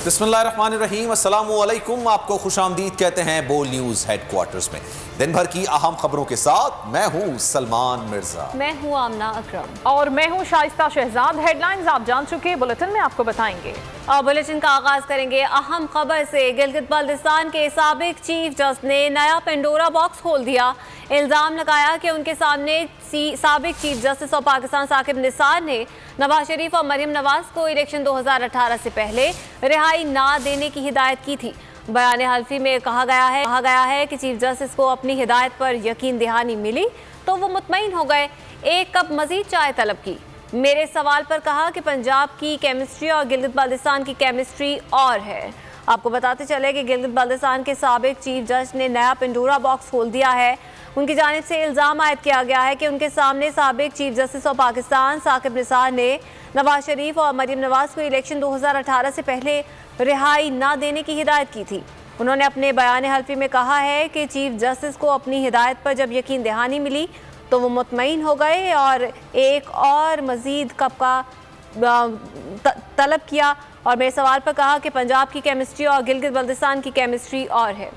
बिस्मिल्लाहिर्रहमानिर्रहीम, अस्सलामुअलैकुम। आपको खुशामदीद कहते हैं बोल न्यूज़ हेडक्वार्टर्स में। दिन भर की अहम खबरों के साथ मैं हूँ सलमान मिर्जा। मैं हूँ आमना अकरम और मैं हूँ शाइस्ता शहजाद। हेडलाइंस आप जान चुके, बुलेटिन में आपको बताएंगे। और बुलेटिन का आगाज करेंगे अहम खबर से। गिलगित बल्तिस्तान के साबिक चीफ जस्टिस ने नया पेंडोरा बॉक्स खोल दिया। इल्जाम लगाया कि उनके सामने साबिक chief justice of Pakistan Saqib Nisar ने नवाज शरीफ और मरियम नवाज को इलेक्शन 2018 से पहले रिहाई ना देने की हिदायत की थी। बयान हल्फी में कहा गया है कि चीफ जस्टिस को अपनी हिदायत पर यकीन दहानी मिली तो वो मुतमईन हो गए, एक कप मजीद चाय तलब की। मेरे सवाल पर कहा कि पंजाब की केमिस्ट्री और गिलगित बल्तिस्तान की केमिस्ट्री और है। आपको बताते चले कि गिलगित बल्तिस्तान के साबिक चीफ जस्टिस ने नया पेंडोरा बॉक्स खोल दिया है। उनकी जानिब से इल्ज़ाम आयद किया गया है कि उनके सामने साबिक chief justice of Pakistan Saqib Nisar ने नवाज शरीफ और मरियम नवाज को इलेक्शन 2018 से पहले रिहाई ना देने की हिदायत की थी। उन्होंने अपने बयान हल्फी में कहा है कि चीफ जस्टिस को अपनी हिदायत पर जब यकीन दहानी मिली तो वो मुतमईन हो गए और एक और मज़ीद कप का तलब किया। और मेरे सवाल पर कहा कि पंजाब की केमिस्ट्री और गिलगित बल्तिस्तान की केमिस्ट्री और है।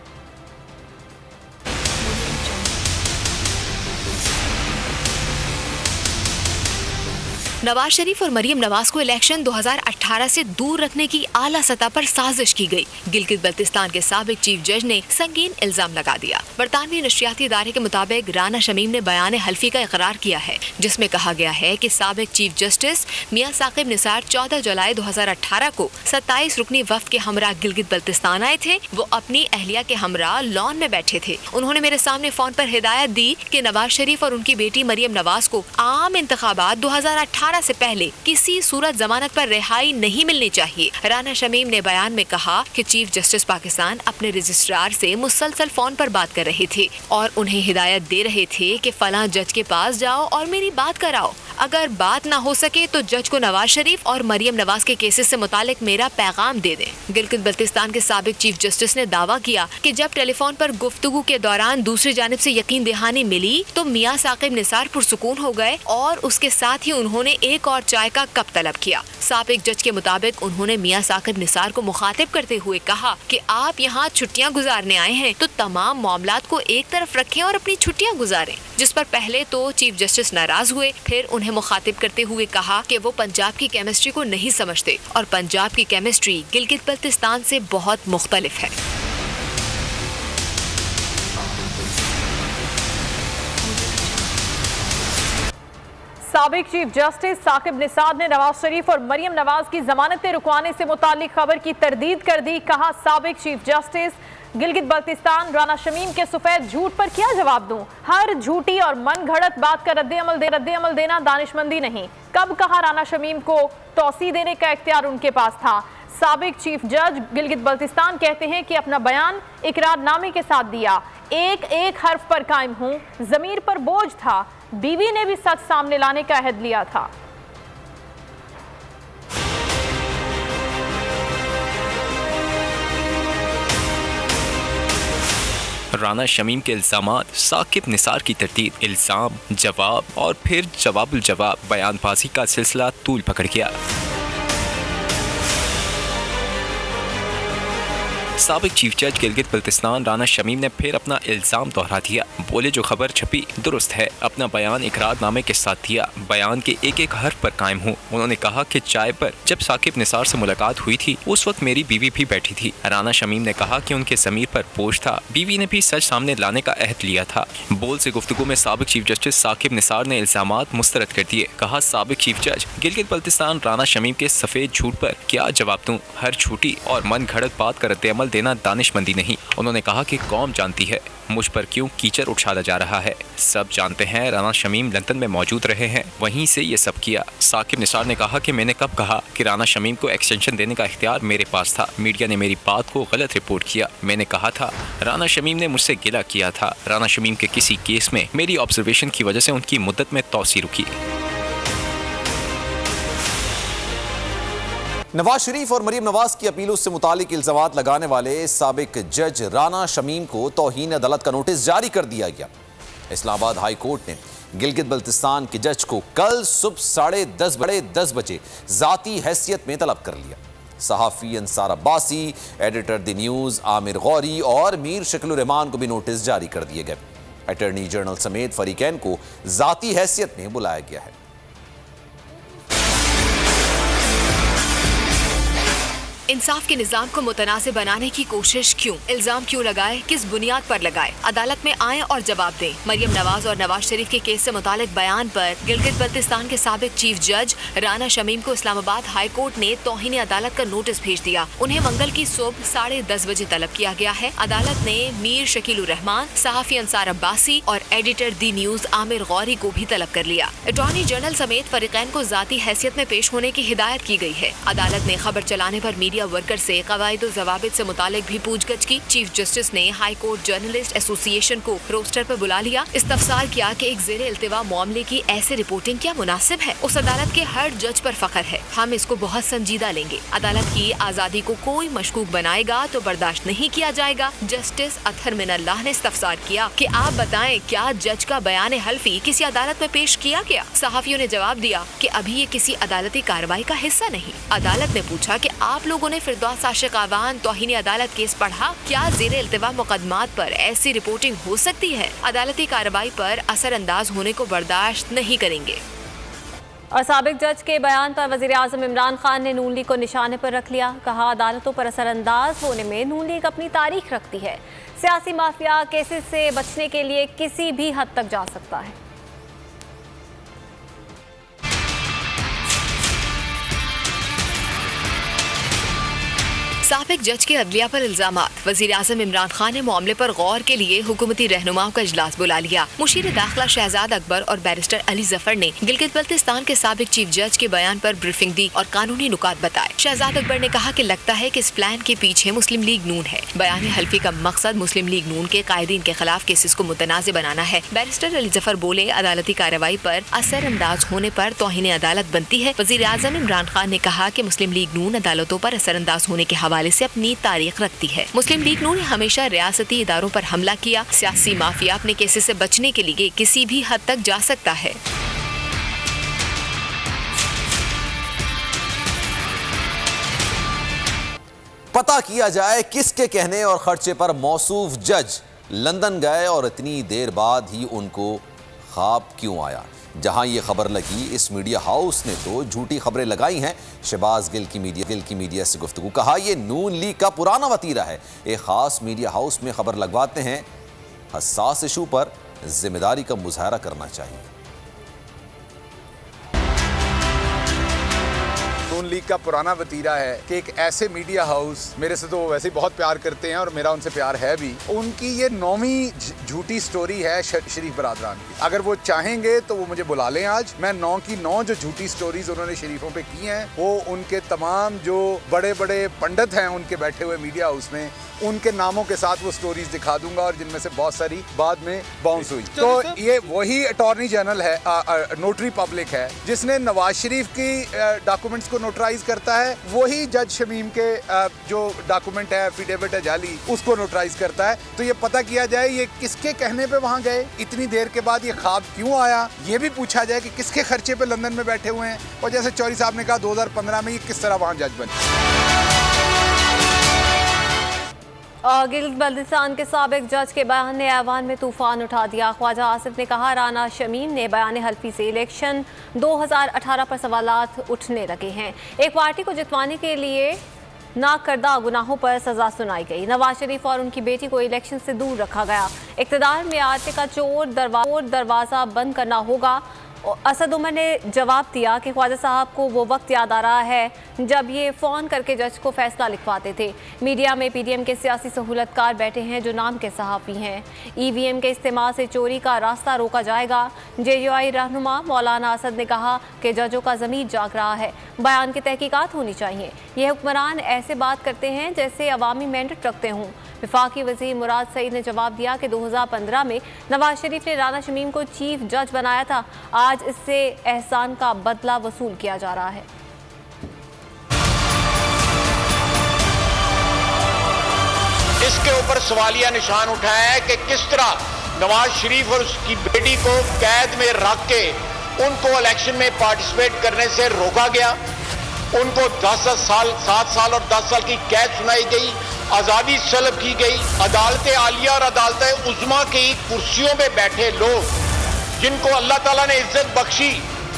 नवाज शरीफ और मरियम नवाज को इलेक्शन 2018 से दूर रखने की आला सतह पर साजिश की गई। गिलगित बल्तिस्तान के साबिक चीफ जज ने संगीन इल्जाम लगा दिया। बरतानवी नशरियाती इदारे के मुताबिक राना शमीम ने बयान हल्फी का इकरार किया है, जिसमें कहा गया है कि साबिक चीफ जस्टिस मियां साकिब निसार 14 जुलाई 2018 को 27 रुकनी वफ्द के हमरा गिलगित बल्तिस्तान आए थे। वो अपनी अहलिया के हमरा लॉन में बैठे थे। उन्होंने मेरे सामने फोन पर हिदायत दी कि नवाज शरीफ और उनकी बेटी मरियम नवाज को आम इंतखाबात 2018 से पहले किसी सूरत जमानत पर रिहाई नहीं मिलनी चाहिए। राना शमीम ने बयान में कहा कि चीफ जस्टिस पाकिस्तान अपने रजिस्ट्रार से मुसलसल फोन पर बात कर रहे थे और उन्हें हिदायत दे रहे थे कि फलां जज के पास जाओ और मेरी बात कराओ। अगर बात ना हो सके तो जज को नवाज शरीफ और मरियम नवाज के केसेस से मुतालिक मेरा पैगाम दे दें। गिलगित बल्तिस्तान के साबिक चीफ जस्टिस ने दावा किया कि जब टेलीफोन पर गुफ्तगू के दौरान दूसरी जानिब से यकीन दहानी मिली तो मियां साकिब निसार पुरसुकून हो गए और उसके साथ ही उन्होंने एक और चाय का कप तलब किया। साबिक जज के मुताबिक उन्होंने मियां साकिब निसार को मुखातिब करते हुए कहा कि आप यहाँ छुट्टियाँ गुजारने आए हैं तो तमाम मामलात को एक तरफ रखें और अपनी छुट्टियाँ गुजारें। जिस पर पहले तो चीफ जस्टिस नाराज हुए, फिर उन्हें मुखातिब करते हुए कहा कि वो पंजाब की केमिस्ट्री को नहीं समझते और पंजाब की केमिस्ट्री गिलगित बल्तिस्तान से बहुत मुख्तलिफ है। साबिक चीफ जस्टिस साकिब निसार ने नवाज शरीफ और मरियम नवाज की जमानतें रुकवाने से मुतालिक खबर की तरदीद कर दी। कहा, साबिक चीफ जस्टिस गिलगित बल्तिस्तान राना शमीम के सफेद झूठ पर क्या जवाब दूं? हर झूठी और मन घड़त बात का रद्द-ए-अमल देना दानिशमंदी नहीं। कब कहा राना शमीम को तौसी देने का इख्तियार उनके पास था? साबिक चीफ जज गिलगित बल्तिस्तान कहते हैं कि अपना बयान इकरारनामे के साथ दिया, एक एक हर्फ पर कायम हूं, जमीर पर बोझ था, बीवी ने भी सच सामने लाने का अहद लिया था। राना शमीम के इल्जामात, साकिब निसार की तरतीब, इल्जाम जवाब और फिर जवाबुल जवाब, बयानबाजी का सिलसिला तूल पकड़ गया। साबिक चीफ जज गिलगित बल्तिस्तान राना शमीम ने फिर अपना इल्जाम दोहरा दिया। बोले जो खबर छपी दुरुस्त है, अपना बयान इकरारनामे के साथ दिया, बयान के एक एक हर्फ पर कायम हूँ। उन्होंने कहा कि चाय पर जब साकिब निसार से मुलाकात हुई थी उस वक्त मेरी बीवी भी बैठी थी। राना शमीम ने कहा कि उनके ज़मीर पर बोझ था, बीवी ने भी सच सामने लाने का अहद लिया था। बोल से गुफ्तगू में साबिक चीफ जस्टिस साकिब निसार ने इल्जामात मुस्तरद कर दिए। कहा, साबिक चीफ जज गिलगित बल्तिस्तान राना शमीम के सफेद झूठ पर क्या जवाब दूं? हर झूठी और मन घड़त बात का रद्द-ए-अमल देना दानिशमंदी नहीं। उन्होंने कहा कि कौम जानती है मुझ पर क्यों कीचड़ उछाला जा रहा है। सब जानते हैं राना शमीम लंदन में मौजूद रहे हैं, वहीं से ये सब किया। साकिब निसार ने कहा कि मैंने कब कहा कि राना शमीम को एक्सटेंशन देने का इख्तियार मेरे पास था? मीडिया ने मेरी बात को गलत रिपोर्ट किया। मैंने कहा था राना शमीम ने मुझसे गिला किया था। राना शमीम के किसी केस में मेरी ऑब्जर्वेशन की वजह से उनकी मुद्दत में तौसी रुकी। नवाज शरीफ और मरियम नवाज की अपीलों से मुतालिक इल्जामात लगाने वाले साबिक जज राना शमीम को तौहीन अदालत का नोटिस जारी कर दिया गया। इस्लामाबाद हाई कोर्ट ने गिलगित बल्तिस्तान के जज को कल सुबह 10:30 बजे जाती हैसियत में तलब कर लिया। सहाफ़ी Ansar Abbasi, editor the news Aamir Ghauri और मीर शकीलुर रहमान को भी नोटिस जारी कर दिए गए। अटॉर्नी जनरल समेत फरीकैन को ज़ाती हैसियत में बुलाया गया है। इंसाफ के निजाम को मुतनाज़ बनाने की कोशिश क्यों, इल्जाम क्यों लगाए, किस बुनियाद पर लगाए, अदालत में आए और जवाब दें। मरियम नवाज और नवाज शरीफ के केस से मुतालिक बयान पर गिलगित बल्तिस्तान के साबिक चीफ जज राना शमीम को इस्लामाबाद हाई कोर्ट ने तौहीन अदालत का नोटिस भेज दिया। उन्हें मंगल की सुबह 10:30 बजे तलब किया गया है। अदालत ने मीर शकीलुर रहमान, सहाफ़ी अंसार अब्बासी और एडिटर दी न्यूज़ आमिर गौरी को भी तलब कर लिया। अटॉर्नी जनरल समेत फरीकैन को ज़ाती हैसियत में पेश होने की हिदायत की गई है। अदालत ने खबर चलाने पर मीडिया वर्कर से कवायद और ज़वाबित से मुतालिक भी पूछगछ की। चीफ जस्टिस ने हाई कोर्ट जर्नलिस्ट एसोसिएशन को रोस्टर पर बुला लिया। इस्तफसार किया कि एक ज़ेरे इल्तिवा मामले की ऐसे रिपोर्टिंग क्या मुनासिब है। उस अदालत के हर जज पर फख्र है, हम इसको बहुत संजीदा लेंगे। अदालत की आज़ादी को कोई मशकूक बनाएगा तो बर्दाश्त नहीं किया जाएगा। जस्टिस अतहर मिनल्लाह ने इस्तफसार किया कि आप बताएं, क्या जज का बयान हल्फी किसी अदालत में पेश किया गया? सहाफ़ियों ने जवाब दिया कि अभी ये किसी अदालती कार्रवाई का हिस्सा नहीं। अदालत ने पूछा कि आप लोगों ने फिरदौस आशिक आवान तौहीन अदालत केस पढ़ा? क्या ज़ेरे इल्तिवा मुकदमात पर ऐसी रिपोर्टिंग हो सकती है? अदालती कार्रवाई पर असरअंदाज होने को बर्दाश्त नहीं करेंगे। और साबिक जज के बयान पर वज़ीर आज़म इमरान खान ने नून लीग को निशाने पर रख लिया। कहा, अदालतों पर असरअंदाज होने में नून लीग अपनी तारीख रखती है। सियासी माफिया केसेस से बचने के लिए किसी भी हद तक जा सकता है। साबिक जज के अदलिया पर इल्जामात। वज़ीर आज़म इमरान खान ने मामले पर गौर के लिए हुकूमती रहनुमाओं का इजलास बुला लिया। मुशीर दाखिला शहजाद अकबर और बैरिस्टर अली जफर ने गिलगित बल्तिस्तान के साबिक चीफ जज के बयान पर ब्रीफिंग दी और कानूनी नुकात बताए। शहजाद अकबर ने कहा कि लगता है कि इस प्लान के पीछे मुस्लिम लीग नून है। बयान हल्फी का मकसद मुस्लिम लीग नून के कायदीन के खिलाफ केसेस को मुतनाज़ बनाना है। बैरिस्टर अली जफर बोले, अदालती कार्रवाई पर असरअंदाज होने पर तौहीन अदालत बनती है। वज़ीर आज़म इमरान खान ने कहा कि मुस्लिम लीग नून अदालतों पर असरअंदाज होने के हवाले से अपनी तारीख रखती है। मुस्लिम लीग नून ने हमेशा रियासती इदारों पर हमला किया। सियासी माफिया अपने केसेस से बचने के लिए किसी भी हद तक जा सकता है। पता किया जाए किसके कहने और खर्चे पर मौसूफ जज लंदन गए और इतनी देर बाद ही उनको ख्वाब क्यों आया। जहां ये खबर लगी, इस मीडिया हाउस ने तो झूठी खबरें लगाई हैं। शहबाज गिल की मीडिया से गुफ्तगू। कहा, यह नून लीग का पुराना वतीरा है। एक खास मीडिया हाउस में खबर लगवाते हैं, हसास इशू पर जिम्मेदारी का मुजाहरा करना चाहिए। नून लीग का पुराना वतीरा है कि एक ऐसे मीडिया हाउस, मेरे से तो वैसे ही बहुत प्यार करते हैं और मेरा उनसे प्यार है भी, उनकी ये 9वीं झूठी स्टोरी है शरीफ बरादरान की। अगर वो चाहेंगे तो वो मुझे बुला लें आज। मैं 9 की 9 जो झूठी स्टोरीज उन्होंने शरीफों पे की हैं, वो उनके तमाम जो बड़े बड़े पंडित हैं उनके बैठे हुए मीडिया हाउस में, उनके नामों के साथ वो स्टोरीज दिखा दूंगा और जिनमें से बहुत सारी बाद में बाउंस हुई। तो ये वही अटॉर्नी जनरल है, नोटरी पब्लिक है, जिसने नवाज शरीफ की डॉक्यूमेंट्स को नोटराइज करता है, वही जज शमीम के जो डॉक्यूमेंट है, एफिडेविट है जाली, उसको नोटराइज करता है। तो ये पता किया जाए ये किसके कहने पे वहां गए, इतनी देर के बाद ये ख्वाब क्यों आया, ये भी पूछा जाए कि किसके खर्चे पे लंदन में बैठे हुए हैं। और जैसे चौधरी साहब ने कहा 2015 में ये किस तरह वहां जज बने। गिलगित बल्तिस्तान के साबिक जज के बयान ने ऐवान में तूफान उठा दिया। ख्वाजा आसिफ ने कहा, राना शमीम ने बयान हल्फी से इलेक्शन 2018 पर सवालात उठने लगे हैं। एक पार्टी को जितवाने के लिए नाकर्दा गुनाहों पर सजा सुनाई गई। नवाज शरीफ और उनकी बेटी को इलेक्शन से दूर रखा गया। इक़्तिदार में आते का चोर दरवाज़ा बंद करना होगा। असद उमर ने जवाब दिया कि ख्वाजा साहब को वो वक्त याद आ रहा है जब ये फ़ोन करके जज को फैसला लिखवाते थे। मीडिया में पीडीएम के सियासी सहूलतकार बैठे हैं जो नाम के सहाफ़ी हैं। ईवीएम के इस्तेमाल से चोरी का रास्ता रोका जाएगा। जेयूआई रहनुमा मौलाना असद ने कहा कि जजों का ज़मीर जाग रहा है, बयान की तहकीकात होनी चाहिए। ये हुक्मरान ऐसे बात करते हैं जैसे अवामी मैंडेट रखते हों। वफाकी वज़ीर मुराद सईद ने जवाब दिया कि 2015 में नवाज शरीफ ने राना शमीम को चीफ जज बनाया था। आज इससे एहसान का बदला वसूल किया जा रहा है। इसके ऊपर सवालिया निशान उठाया है कि किस तरह नवाज शरीफ और उसकी बेटी को कैद में रख के उनको इलेक्शन में पार्टिसिपेट करने से रोका गया। उनको 10 साल 7 साल और 10 साल की कैद सुनाई गई, आजादी सलब की गई। अदालत आलिया और अदालत उज़्मा की कुर्सियों में बैठे लोग जिनको अल्लाह ताला ने इज्जत बख्शी,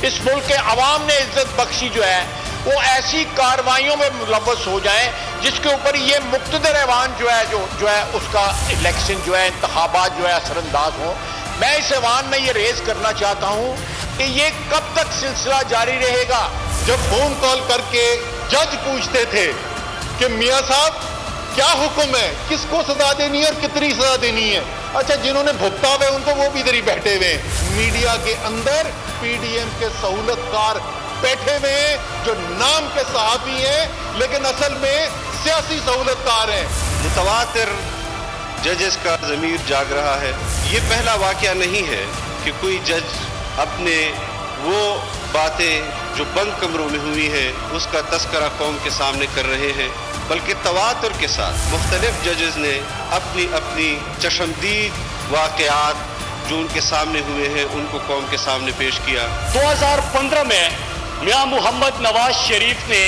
इस मुल्क के अवाम ने इज्जत बख्शी, जो है वो ऐसी कार्रवाइयों में मुलव्वस हो जाए जिसके ऊपर ये मुक़्तदर ऐवान जो है उसका इलेक्शन जो है, इंतखाबात जो है असरअंदाज हो। मैं इस ऐवान में ये रेज करना चाहता हूँ कि ये कब तक सिलसिला जारी रहेगा। जब फोन कॉल करके जज पूछते थे कि मियाँ साहब क्या हुक्म है, किसको सजा देनी है और कितनी सजा देनी है, अच्छा जिन्होंने भुगता हुआ उनको वो भी इधर ही बैठे हुए। मीडिया के अंदर पीडीएम के सहूलतकार बैठे हुए हैं जो नाम के सहाफ़ी हैं लेकिन असल में सियासी सहूलतकार हैं। मुतवातिर जजेस का ज़मीर जाग रहा है। ये पहला वाक़या नहीं है कि कोई जज अपने वो बातें जो बंद कमरों में हुई है उसका तस्करा कौम के सामने कर रहे हैं, बल्कि तवातुर के साथ मुख्तलिफ जजेस ने अपनी अपनी चशमदीद वाक़यात जो उनके सामने हुए हैं उनको कौम के सामने पेश किया। 2015 में मियां मोहम्मद नवाज शरीफ ने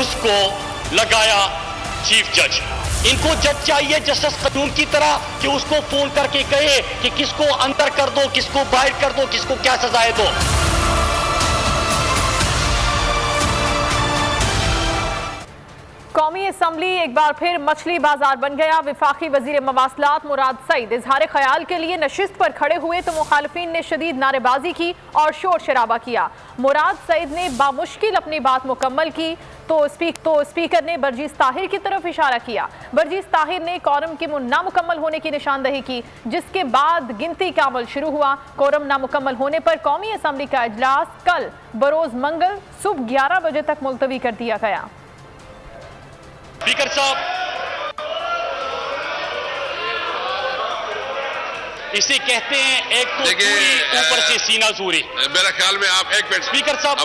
उसको लगाया चीफ जज। इनको जज चाहिए जस्टिस कानून की तरह कि उसको फोन करके कहे कि किसको अंदर कर दो, किसको बाहर कर दो, किसको क्या सजाएं दो। कौमी असम्बली एक बार फिर मछली बाजार बन गया। वफाकी वजीर मवासलात मुराद सईद इजहार ख्याल के लिए नशिस्त पर खड़े हुए तो मुखालिफिन ने शदीद नारेबाजी की और शोर शराबा किया। मुराद सईद ने बामुश्किल अपनी बात मुकम्मल की तो स्पीकर ने बरजीस ताहिर की तरफ इशारा किया। बरजीस ताहिर ने कोरम की नामुकम्मल होने की निशानदही की, जिसके बाद गिनती का अमल शुरू हुआ। कोरम नामुकम्मल होने पर कौमी असम्बली का इजलास कल बरोज मंगल सुबह 11 बजे तक मुलतवी कर दिया गया। स्पीकर साहब, इसे कहते हैं एक तो ऊपर से सीना सूरी। मेरा ख्याल में आप एक मिनट स्पीकर साहब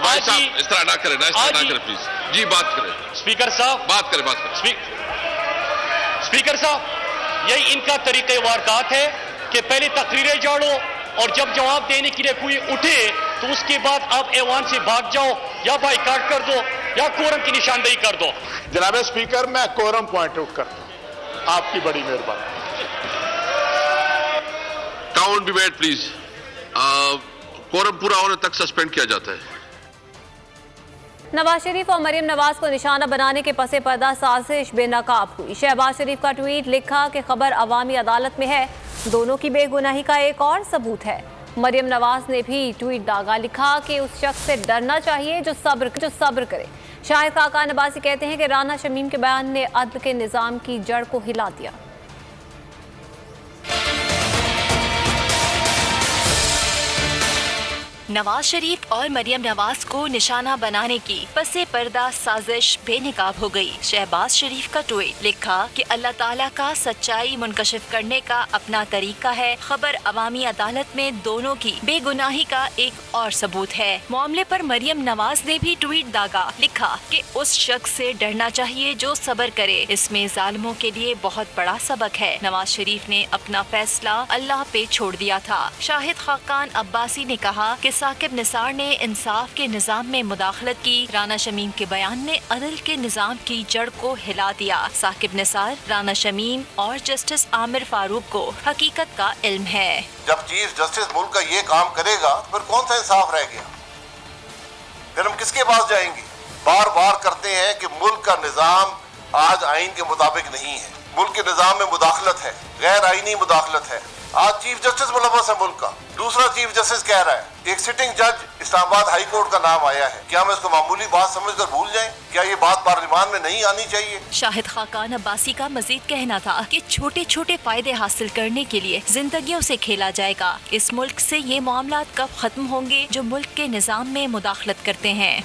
इस तरह ना करें, प्लीज जी बात करें। स्पीकर साहब बात करें। स्पीकर साहब, यही इनका तरीक़े वारदात है कि पहले तकरीरें झाड़ो और जब जवाब देने के लिए कोई उठे तो उसके बाद आप ऐवान से भाग जाओ या बाइकाट कर दो या कोरम की निशानदेही कर दो। जनाब स्पीकर, मैं कोरम पॉइंट आउट करता हूं, आपकी बड़ी मेहरबानी। Count debate please. कोरम पूरा होने तक सस्पेंड किया जाता है। नवाज शरीफ और मरियम नवाज को निशाना बनाने के पसे पर्दा साजिश बेनकाब हुई। शहबाज शरीफ का ट्वीट लिखा कि खबर अवामी अदालत में है, दोनों की बेगुनाही का एक और सबूत है। मरियम नवाज ने भी ट्वीट दागा लिखा कि उस शख्स से डरना चाहिए जो सब्र करे। शाहिद खाकान अब्बासी कहते हैं कि राना शमीम के बयान ने अदल के निज़ाम की जड़ को हिला दिया। नवाज शरीफ और मरियम नवाज को निशाना बनाने की पसे पर्दा साजिश बेनकाब हो गई। शहबाज शरीफ का ट्वीट लिखा कि अल्लाह ताला का सच्चाई मुनकशिफ करने का अपना तरीका है। खबर अवामी अदालत में दोनों की बेगुनाही का एक और सबूत है। मामले पर मरियम नवाज ने भी ट्वीट दागा लिखा कि उस शख्स से डरना चाहिए जो सब्र करे। इसमें जालिमों के लिए बहुत बड़ा सबक है। नवाज शरीफ ने अपना फैसला अल्लाह पे छोड़ दिया था। शाहिद खाकान अब्बासी ने कहा कि साकिब निसार ने इंसाफ के निजाम में मुदाखलत की। राना शमीम के बयान ने अदल के निजाम की जड़ को हिला दिया। साकिब निसार, राना शमीम और जस्टिस आमिर फारूक को हकीकत का इल्म है। जब चीफ जस्टिस मुल्क का ये काम करेगा फिर कौन सा इंसाफ रह गया? फिर हम किसके पास जाएंगे? बार बार करते हैं कि मुल्क का निजाम आज आइन के मुताबिक नहीं है, मुल्क के निजाम में मुदाखलत है, गैर आइनी मुदाखलत है। आज चीफ जस्टिस मुलव्वस है मुल्क का, दूसरा चीफ जस्टिस कह रहा है। एक सिटिंग जज इस्लामाबाद हाई कोर्ट का नाम आया है, क्या हम इसको मामूली बात समझकर भूल जाएं? क्या ये बात पार्लियामान में नहीं आनी चाहिए? शाहिद खाकान अब्बासी का मजीद कहना था कि छोटे छोटे फायदे हासिल करने के लिए जिंदगियों से खेला जाएगा। इस मुल्क से ये मामलात कब खत्म होंगे जो मुल्क के निजाम में मुदाखलत करते हैं।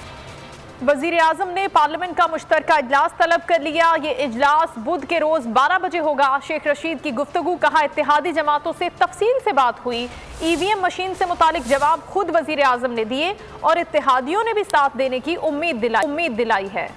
वजीर आजम ने पार्लियामेंट का मुश्तरका इजलास तलब कर लिया। ये इजलास बुध के रोज 12 बजे होगा। शेख रशीद की गुफ्तगू, कहा इत्तेहादी जमातों से तफसील से बात हुई। ईवीएम मशीन से मुतालिक जवाब खुद वजीर आजम ने दिए और इत्तेहादियों ने भी साथ देने की उम्मीद दिलाई है।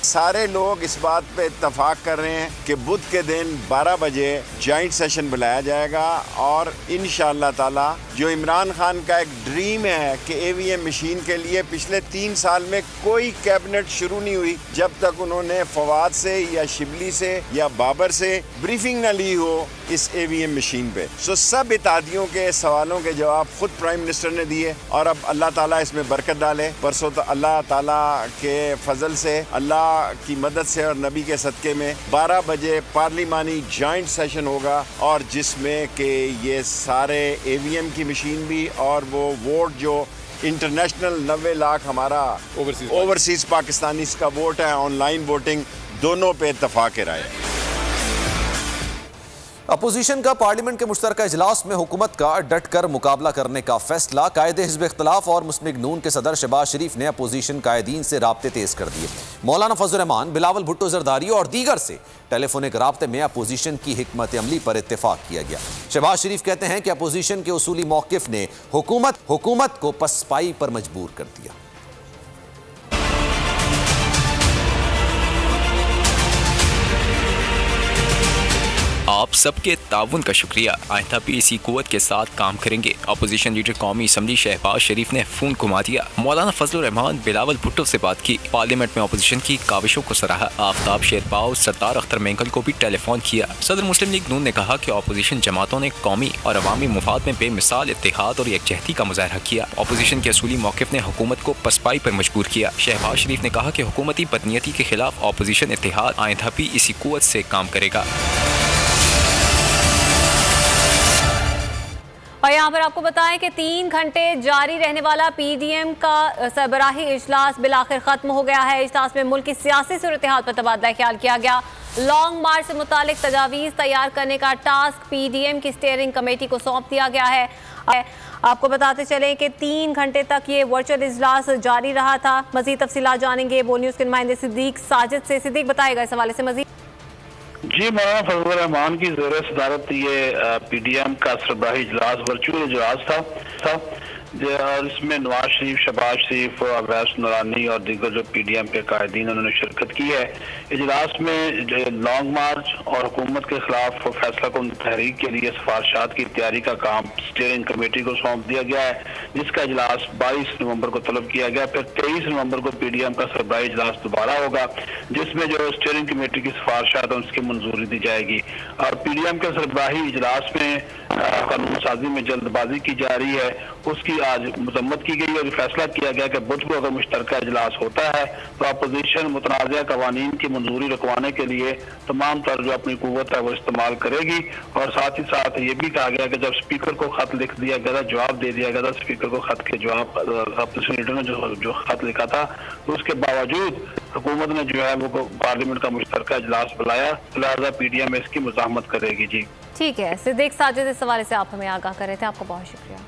सारे लोग इस बात पे इत्तफाक कर रहे हैं कि बुध के दिन 12 बजे जॉइंट सेशन बुलाया जाएगा और इंशाअल्लाह ताला जो इमरान खान का एक ड्रीम है कि EVM मशीन के लिए पिछले 3 साल में कोई कैबिनेट शुरू नहीं हुई जब तक उन्होंने फवाद से या शिबली से या बाबर से ब्रीफिंग न ली हो इस EVM मशीन पे। सो सब इत्तेहादियों के सवालों के जवाब खुद प्राइम मिनिस्टर ने दिए और अब अल्लाह ताला इसमें बरकत डाले। परसों तो अल्लाह ताला के फजल से, अल्लाह की मदद से और नबी के सदक़े में 12 बजे पार्लिमानी जॉइंट सेशन होगा और जिसमें कि ये सारे EVM की मशीन भी और वो वोट जो इंटरनेशनल 90 लाख हमारा ओवरसीज पाकिस्तानी का वोट है, ऑनलाइन वोटिंग, दोनों पे इत्तफाक राय। अपोजिशन का पार्लियामेंट के मुश्तरका इजलास में हुकूमत का डट कर मुकाबला करने का फैसला। कायदे हिज़्ब इख्तिलाफ और मुस्लिम लीग नून के सदर शहबाज शरीफ ने अपोजिशन कायदीन से राब्ते तेज कर दिए। मौलाना फजल रहमान, बिलावल भुट्टो जरदारी और दीगर से टेलीफोनिक राब्ते में अपोजिशन की हिकमत अमली पर इत्तेफाक किया गया। शहबाज शरीफ कहते हैं कि अपोजिशन के उसूली मौक़िफ़ ने हुकूमत को पसपाई पर मजबूर कर दिया। आप सबके ताउन का शुक्रिया, आइंदा भी इसी कुव्वत के साथ काम करेंगे। अपोजिशन लीडर कौमी असम्बली शहबाज शरीफ ने फोन घुमा दिया। मौलाना फजल रहमान, बिलावल भुट्टो से बात की। पार्लियामेंट में अपोजिशन की काविशों को सराहा। आफ्ताब शेरपाव, सरदार अख्तर मेंगल को भी टेलीफोन किया। सदर मुस्लिम लीग नून ने कहा कि अपोजिशन जमातों ने कौमी और अवामी मुफाद में बेमिसाल इत्तेहाद और यकजहती का मुजाहरा किया। अपोजिशन के असूली मौक़िफ़ ने हुकूमत को पसपाई पर मजबूर किया। शहबाज शरीफ ने कहा कि हुकूमती बदनीयती के खिलाफ अपोजिशन इत्तेहाद आइंदा भी इसी कुव्वत से काम करेगा। और यहाँ पर आपको बताएं कि 3 घंटे जारी रहने वाला PDM का सरबराही इजलास बिलाखिर खत्म हो गया है। इजलास में मुल्क की सियासी सूरत-ए-हाल पर तबादला ख्याल किया गया। लॉन्ग मार्च से मुतालिक तजावीज़ तैयार करने का टास्क PDM की स्टीयरिंग कमेटी को सौंप दिया गया है। आपको बताते चलें कि 3 घंटे तक ये वर्चुअल इजलास जारी रहा था। मज़ीद तफसीलात जानेंगे बोल न्यूज़ के नुमाइंदे सिद्दीक साजिद से। सिद्दीक बताएगा इस हवाले से मज़ीद। जी, मौलाना फजल रहमान की ज़ेर सदारत ये PDM का सरबराही इजलास वर्चुअल इजलास था और इसमें नवाज शरीफ, शहबाज शरीफ, अवैस नूरानी और दीगर जो PDM के कायदीन उन्होंने शिरकत की है। इजलास में लॉन्ग मार्च और हुकूमत के खिलाफ फैसला कुन तहरीक के लिए सिफारिशात की तैयारी का काम स्टीयरिंग कमेटी को सौंप दिया गया है, जिसका इजलास 22 नवंबर को तलब किया गया। फिर 23 नवंबर को PDM का सरबराही इजलास दोबारा होगा, जिसमें जो स्टीयरिंग कमेटी की सिफारिशात है उसकी मंजूरी दी जाएगी। और PDM के सरबराही इजलास में कानून साजी में जल्दबाजी की जा रही है, उसकी आज मजम्मत की गई और फैसला किया गया कि बुध को अगर मुश्तरका इजलास होता है तो अपोजिशन मुतनाज़ा कवानीन की मंजूरी रुकवाने के लिए तमाम तर जो अपनी कुव्वत है वो इस्तेमाल करेगी। और साथ ही साथ ये भी कहा गया कि जब स्पीकर को खत लिख दिया गया था, जवाब दे दिया गया था, स्पीकर को खत के जवाब अपोजिशन लीडर ने जो खत लिखा था, तो उसके बावजूद हुकूमत ने जो है वो पार्लियामेंट का मुश्तरका इजलास बुलाया, लिहाजा PDM इसकी मुज़ाहमत करेगी। जी ठीक है सिद्दीक साजिद, इस हवाले से आप हमें आगाह कर रहे थे, आपका बहुत शुक्रिया।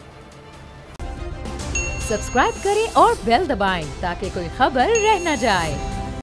सब्सक्राइब करें और बेल दबाएं ताकि कोई खबर रह न जाए।